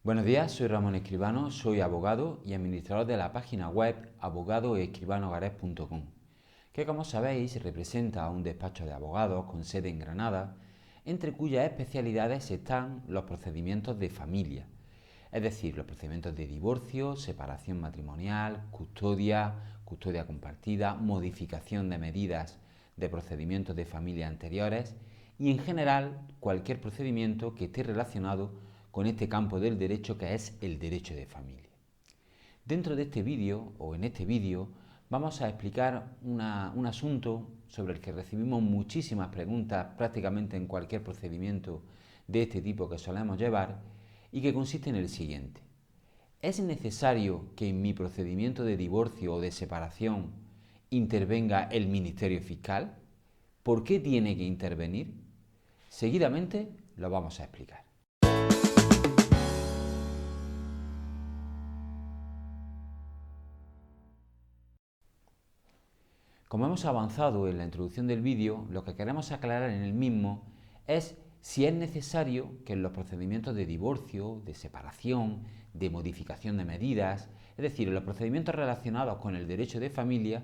Buenos días, soy Ramón Escribano, soy abogado y administrador de la página web abogadoescribanogares.com, que como sabéis representa a un despacho de abogados con sede en Granada, entre cuyas especialidades están los procedimientos de familia, es decir, los procedimientos de divorcio, separación matrimonial, custodia compartida, modificación de medidas de procedimientos de familia anteriores y en general cualquier procedimiento que esté relacionado con este campo del derecho que es el derecho de familia. Dentro de este vídeo o en este vídeo vamos a explicar un asunto sobre el que recibimos muchísimas preguntas prácticamente en cualquier procedimiento de este tipo que solemos llevar y que consiste en el siguiente. ¿Es necesario que en mi procedimiento de divorcio o de separación intervenga el Ministerio Fiscal? ¿Por qué tiene que intervenir? Seguidamente lo vamos a explicar. Como hemos avanzado en la introducción del vídeo, lo que queremos aclarar en el mismo es si es necesario que en los procedimientos de divorcio, de separación, de modificación de medidas, es decir, en los procedimientos relacionados con el derecho de familia,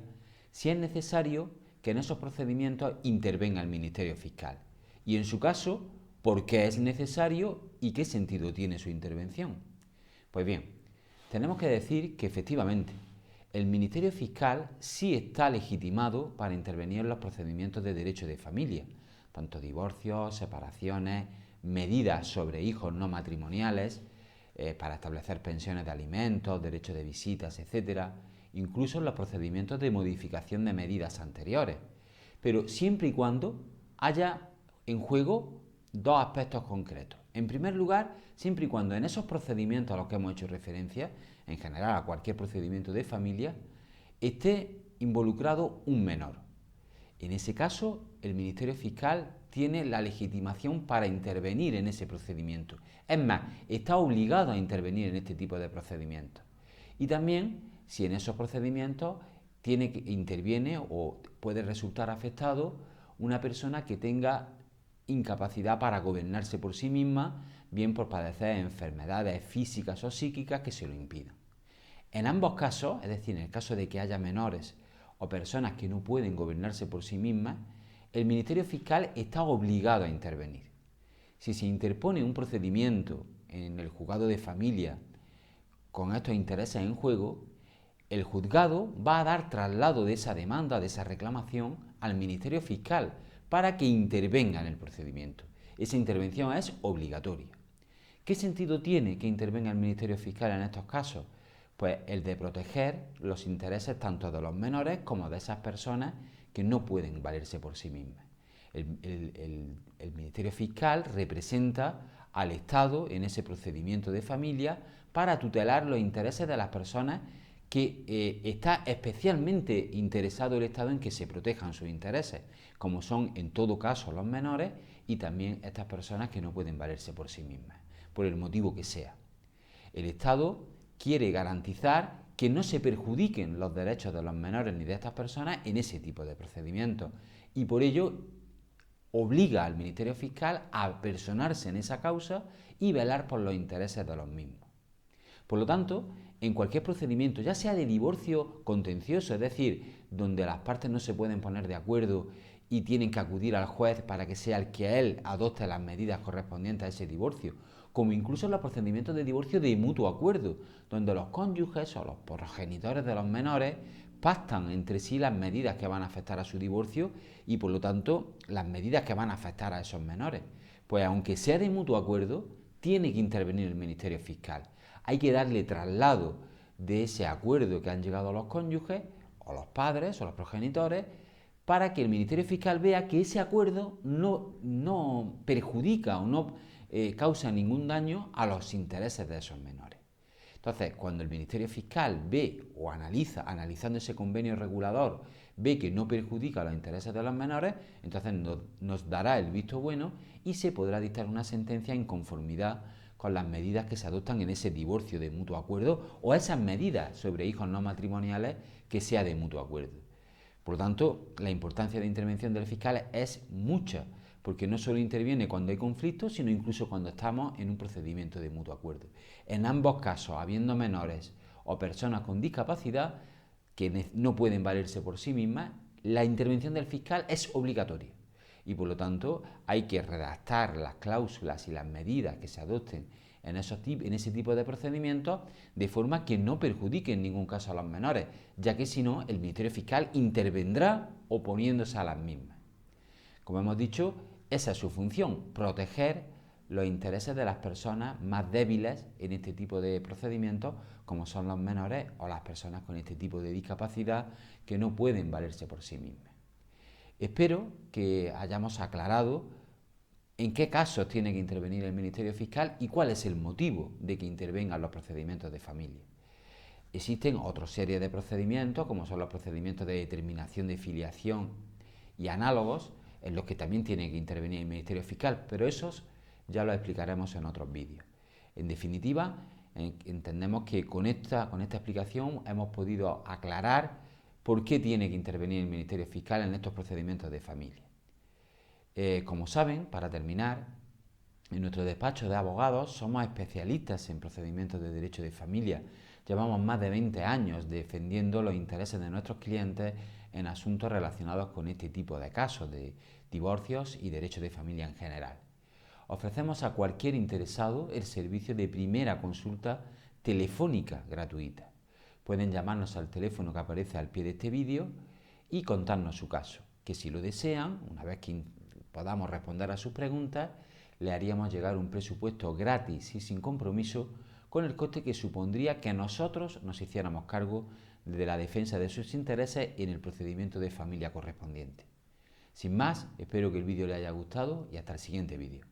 si es necesario que en esos procedimientos intervenga el Ministerio Fiscal. Y en su caso, ¿por qué es necesario y qué sentido tiene su intervención? Pues bien, tenemos que decir que efectivamente el Ministerio Fiscal sí está legitimado para intervenir en los procedimientos de derecho de familia, tanto divorcios, separaciones, medidas sobre hijos no matrimoniales, para establecer pensiones de alimentos, derechos de visitas, etc., incluso en los procedimientos de modificación de medidas anteriores, pero siempre y cuando haya en juego dos aspectos concretos. En primer lugar, siempre y cuando en esos procedimientos a los que hemos hecho referencia, en general a cualquier procedimiento de familia, esté involucrado un menor. En ese caso, el Ministerio Fiscal tiene la legitimación para intervenir en ese procedimiento. Es más, está obligado a intervenir en este tipo de procedimientos. Y también, si en esos procedimientos interviene o puede resultar afectado una persona que tenga incapacidad para gobernarse por sí misma, bien por padecer enfermedades físicas o psíquicas que se lo impidan. En ambos casos, es decir, en el caso de que haya menores o personas que no pueden gobernarse por sí mismas, el Ministerio Fiscal está obligado a intervenir. Si se interpone un procedimiento en el juzgado de familia con estos intereses en juego, el juzgado va a dar traslado de esa demanda, de esa reclamación, al Ministerio Fiscal para que intervenga en el procedimiento. Esa intervención es obligatoria. ¿Qué sentido tiene que intervenga el Ministerio Fiscal en estos casos? Pues el de proteger los intereses tanto de los menores como de esas personas que no pueden valerse por sí mismas. El Ministerio Fiscal representa al Estado en ese procedimiento de familia para tutelar los intereses de las personas que está especialmente interesado el Estado en que se protejan sus intereses, como son en todo caso los menores y también estas personas que no pueden valerse por sí mismas, por el motivo que sea. El Estado quiere garantizar que no se perjudiquen los derechos de los menores ni de estas personas en ese tipo de procedimientos y por ello obliga al Ministerio Fiscal a personarse en esa causa y velar por los intereses de los mismos. Por lo tanto, en cualquier procedimiento, ya sea de divorcio contencioso, es decir, donde las partes no se pueden poner de acuerdo y tienen que acudir al juez para que sea el que él adopte las medidas correspondientes a ese divorcio, como incluso en los procedimientos de divorcio de mutuo acuerdo, donde los cónyuges o los progenitores de los menores pactan entre sí las medidas que van a afectar a su divorcio y por lo tanto las medidas que van a afectar a esos menores. Pues aunque sea de mutuo acuerdo, tiene que intervenir el Ministerio Fiscal. Hay que darle traslado de ese acuerdo que han llegado los cónyuges, o los padres, o los progenitores, para que el Ministerio Fiscal vea que ese acuerdo no perjudica o no causa ningún daño a los intereses de esos menores. Entonces, cuando el Ministerio Fiscal ve o analizando ese convenio regulador, ve que no perjudica los intereses de los menores, entonces nos dará el visto bueno y se podrá dictar una sentencia en conformidad con las medidas que se adoptan en ese divorcio de mutuo acuerdo o esas medidas sobre hijos no matrimoniales que sea de mutuo acuerdo. Por lo tanto, la importancia de intervención del fiscal es mucha, porque no solo interviene cuando hay conflicto, sino incluso cuando estamos en un procedimiento de mutuo acuerdo. En ambos casos, habiendo menores o personas con discapacidad que no pueden valerse por sí mismas, la intervención del fiscal es obligatoria y por lo tanto hay que redactar las cláusulas y las medidas que se adopten en ese tipo de procedimientos de forma que no perjudique en ningún caso a los menores, ya que si no el Ministerio Fiscal intervendrá oponiéndose a las mismas. Como hemos dicho, esa es su función, proteger los intereses de las personas más débiles en este tipo de procedimientos, como son los menores o las personas con este tipo de discapacidad que no pueden valerse por sí mismas. Espero que hayamos aclarado en qué casos tiene que intervenir el Ministerio Fiscal y cuál es el motivo de que intervengan los procedimientos de familia. Existen otra serie de procedimientos, como son los procedimientos de determinación de filiación y análogos, en los que también tiene que intervenir el Ministerio Fiscal, pero esos ya los explicaremos en otros vídeos. En definitiva, entendemos que con esta explicación hemos podido aclarar por qué tiene que intervenir el Ministerio Fiscal en estos procedimientos de familia. Como saben, para terminar, en nuestro despacho de abogados somos especialistas en procedimientos de derecho de familia. Llevamos más de 20 años defendiendo los intereses de nuestros clientes en asuntos relacionados con este tipo de casos de divorcios y derecho de familia en general. Ofrecemos a cualquier interesado el servicio de primera consulta telefónica gratuita. Pueden llamarnos al teléfono que aparece al pie de este vídeo y contarnos su caso, que si lo desean, una vez que podamos responder a sus preguntas, le haríamos llegar un presupuesto gratis y sin compromiso con el coste que supondría que nosotros nos hiciéramos cargo de la defensa de sus intereses en el procedimiento de familia correspondiente. Sin más, espero que el vídeo le haya gustado y hasta el siguiente vídeo.